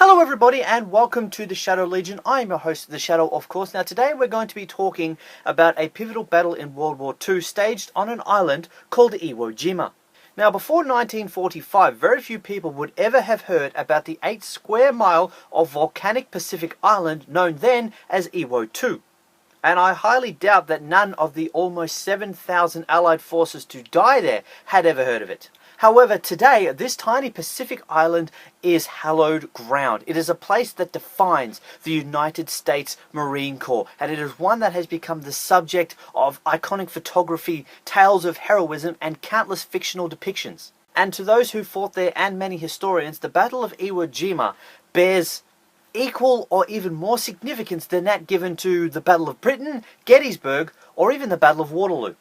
Hello everybody and welcome to the Shadow Legion. I am your host, The Shadow, of course. Now today we're going to be talking about a pivotal battle in World War II staged on an island called Iwo Jima. Now before 1945, very few people would ever have heard about the 8 square mile of volcanic Pacific island known then as Iwo To. And I highly doubt that none of the almost 7,000 Allied forces to die there had ever heard of it. However, today, this tiny Pacific island is hallowed ground. It is a place that defines the United States Marine Corps, and it is one that has become the subject of iconic photography, tales of heroism, and countless fictional depictions. And to those who fought there, and many historians, the Battle of Iwo Jima bears equal or even more significance than that given to the Battle of Britain, Gettysburg, or even the Battle of Waterloo.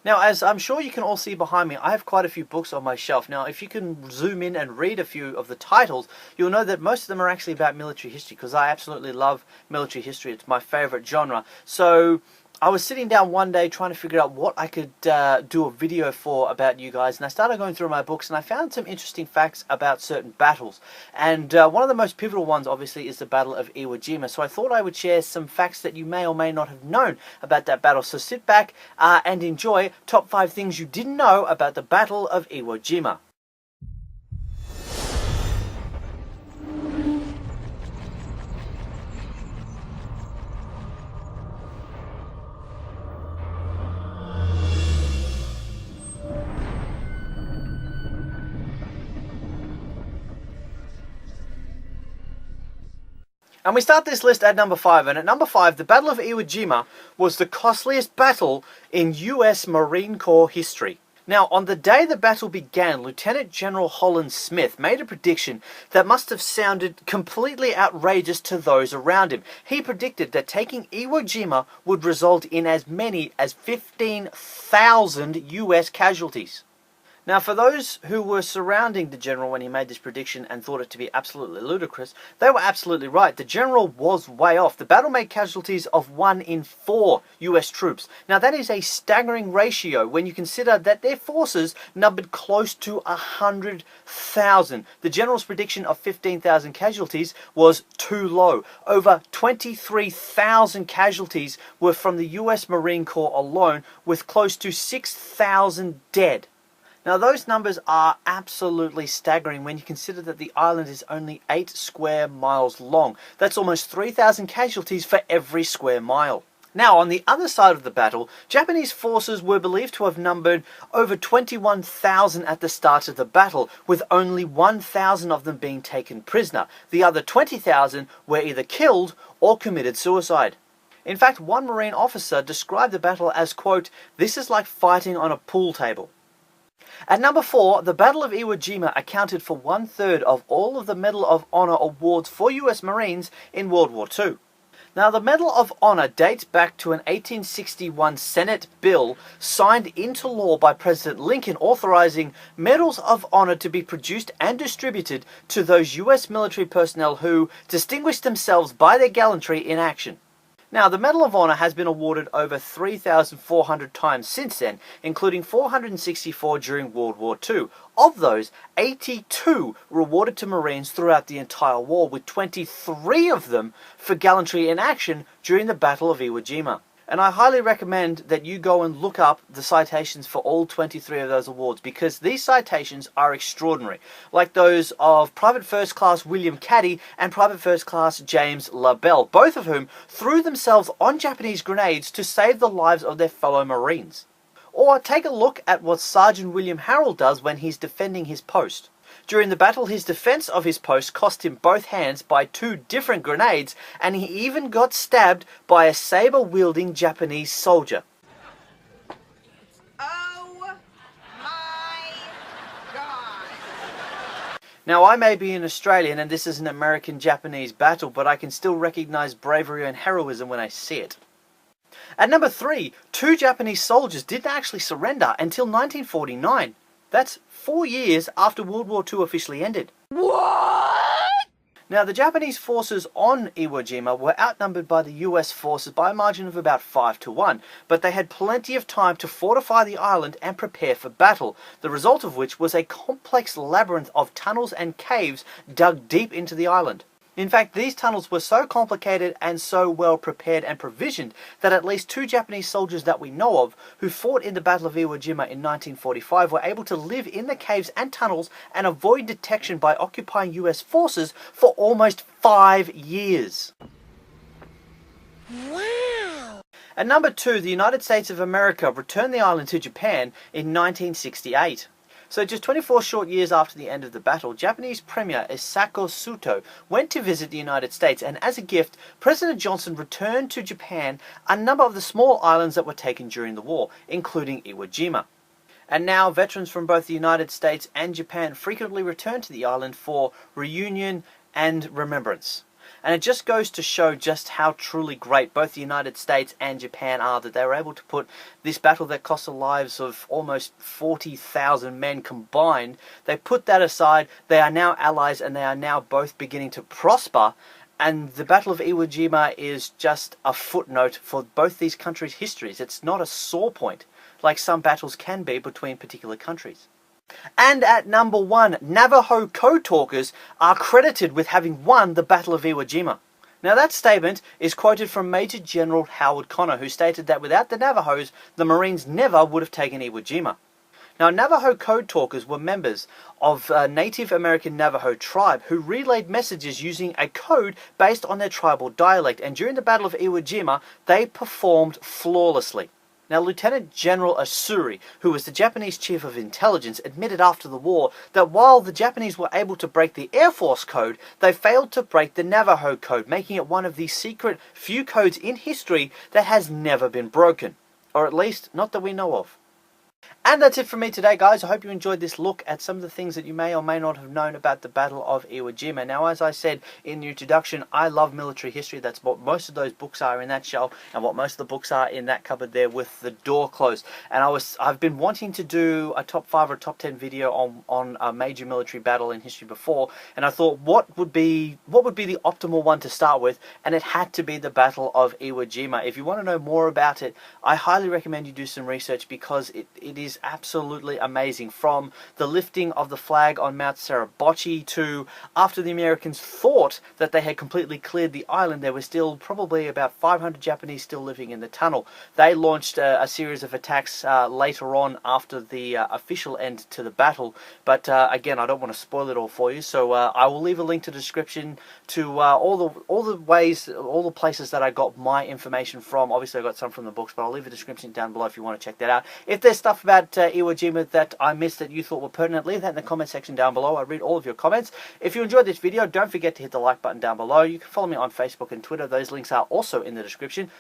Now, as I'm sure you can all see behind me, I have quite a few books on my shelf. Now, if you can zoom in and read a few of the titles, you'll know that most of them are actually about military history, because I absolutely love military history. It's my favorite genre. So I was sitting down one day trying to figure out what I could do a video for about you guys, and I started going through my books and I found some interesting facts about certain battles. And one of the most pivotal ones obviously is the Battle of Iwo Jima, so I thought I would share some facts that you may or may not have known about that battle. So sit back and enjoy top 5 things you didn't know about the Battle of Iwo Jima. And we start this list at number 5, and at number 5, the Battle of Iwo Jima was the costliest battle in US Marine Corps history. Now, on the day the battle began, Lieutenant General Holland Smith made a prediction that must have sounded completely outrageous to those around him. He predicted that taking Iwo Jima would result in as many as 15,000 US casualties. Now, for those who were surrounding the general when he made this prediction and thought it to be absolutely ludicrous, they were absolutely right. The general was way off. The battle made casualties of 1 in 4 US troops. Now, that is a staggering ratio when you consider that their forces numbered close to 100,000. The general's prediction of 15,000 casualties was too low. Over 23,000 casualties were from the US Marine Corps alone, with close to 6,000 dead. Now, those numbers are absolutely staggering when you consider that the island is only 8 square miles long. That's almost 3,000 casualties for every square mile. Now, on the other side of the battle, Japanese forces were believed to have numbered over 21,000 at the start of the battle, with only 1,000 of them being taken prisoner. The other 20,000 were either killed or committed suicide. In fact, one Marine officer described the battle as, quote, "This is like fighting on a pool table." At number 4, the Battle of Iwo Jima accounted for 1/3 of all of the Medal of Honor awards for US Marines in World War II. Now, the Medal of Honor dates back to an 1861 Senate bill signed into law by President Lincoln authorizing Medals of Honor to be produced and distributed to those US military personnel who distinguished themselves by their gallantry in action. Now, the Medal of Honor has been awarded over 3,400 times since then, including 464 during World War II. Of those, 82 were awarded to Marines throughout the entire war, with 23 of them for gallantry in action during the Battle of Iwo Jima. And I highly recommend that you go and look up the citations for all 23 of those awards, because these citations are extraordinary, like those of Private First Class William Caddy and Private First Class James LaBelle, both of whom threw themselves on Japanese grenades to save the lives of their fellow Marines. Or take a look at what Sergeant William Harrell does when he's defending his post. During the battle, his defense of his post cost him both hands by 2 different grenades, and he even got stabbed by a saber-wielding Japanese soldier. Oh my God! Now, I may be an Australian and this is an American-Japanese battle, but I can still recognize bravery and heroism when I see it. At number 3, 2 Japanese soldiers didn't actually surrender until 1949. That's 4 years after World War II officially ended. What? Now, the Japanese forces on Iwo Jima were outnumbered by the US forces by a margin of about 5-1, but they had plenty of time to fortify the island and prepare for battle, the result of which was a complex labyrinth of tunnels and caves dug deep into the island. In fact, these tunnels were so complicated and so well prepared and provisioned that at least 2 Japanese soldiers that we know of who fought in the Battle of Iwo Jima in 1945 were able to live in the caves and tunnels and avoid detection by occupying US forces for almost 5 years. Wow. At number 2, the United States of America returned the island to Japan in 1968. So just 24 short years after the end of the battle, Japanese Premier Isako Suto went to visit the United States, and as a gift, President Johnson returned to Japan a number of the small islands that were taken during the war, including Iwo Jima. And now veterans from both the United States and Japan frequently return to the island for reunion and remembrance. And it just goes to show just how truly great both the United States and Japan are, that they were able to put this battle that cost the lives of almost 40,000 men combined, they put that aside. They are now allies, and they are now both beginning to prosper. And the Battle of Iwo Jima is just a footnote for both these countries' histories. It's not a sore point like some battles can be between particular countries. And at number 1, Navajo code talkers are credited with having won the Battle of Iwo Jima. Now that statement is quoted from Major General Howard Connor, who stated that without the Navajos, the Marines never would have taken Iwo Jima. Now Navajo code talkers were members of a Native American Navajo tribe who relayed messages using a code based on their tribal dialect, and during the Battle of Iwo Jima, they performed flawlessly. Now, Lieutenant General Asuri, who was the Japanese chief of intelligence, admitted after the war that while the Japanese were able to break the Air Force code, they failed to break the Navajo code, making it one of the secret few codes in history that has never been broken. Or at least, not that we know of. And that's it from me today, guys. I hope you enjoyed this look at some of the things that you may or may not have known about the Battle of Iwo Jima. Now, as I said in the introduction, I love military history. That's what most of those books are in that shelf, and what most of the books are in that cupboard there with the door closed. And I've been wanting to do a top 5 or top 10 video on a major military battle in history before, and I thought, what would be the optimal one to start with? And it had to be the Battle of Iwo Jima. If you want to know more about it, I highly recommend you do some research, because it is absolutely amazing. From the lifting of the flag on Mount Suribachi to after the Americans thought that they had completely cleared the island, there were still probably about 500 Japanese still living in the tunnel. They launched a series of attacks later on after the official end to the battle, but again, I don't want to spoil it all for you, so I will leave a link to the description to all the places that I got my information from. Obviously I got some from the books, but I'll leave a description down below if you want to check that out. If there's stuff about Iwo Jima that I missed that you thought were pertinent, leave that in the comment section down below. I read all of your comments. If you enjoyed this video, don't forget to hit the like button down below. You can follow me on Facebook and Twitter. Those links are also in the description.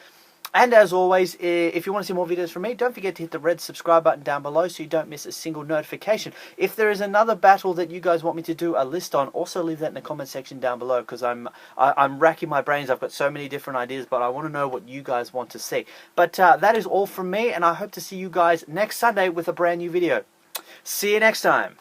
And as always, if you want to see more videos from me, don't forget to hit the red subscribe button down below so you don't miss a single notification. If there is another battle that you guys want me to do a list on, also leave that in the comment section down below, because I'm racking my brains. I've got so many different ideas, but I want to know what you guys want to see. But that is all from me, and I hope to see you guys next Sunday with a brand new video. See you next time.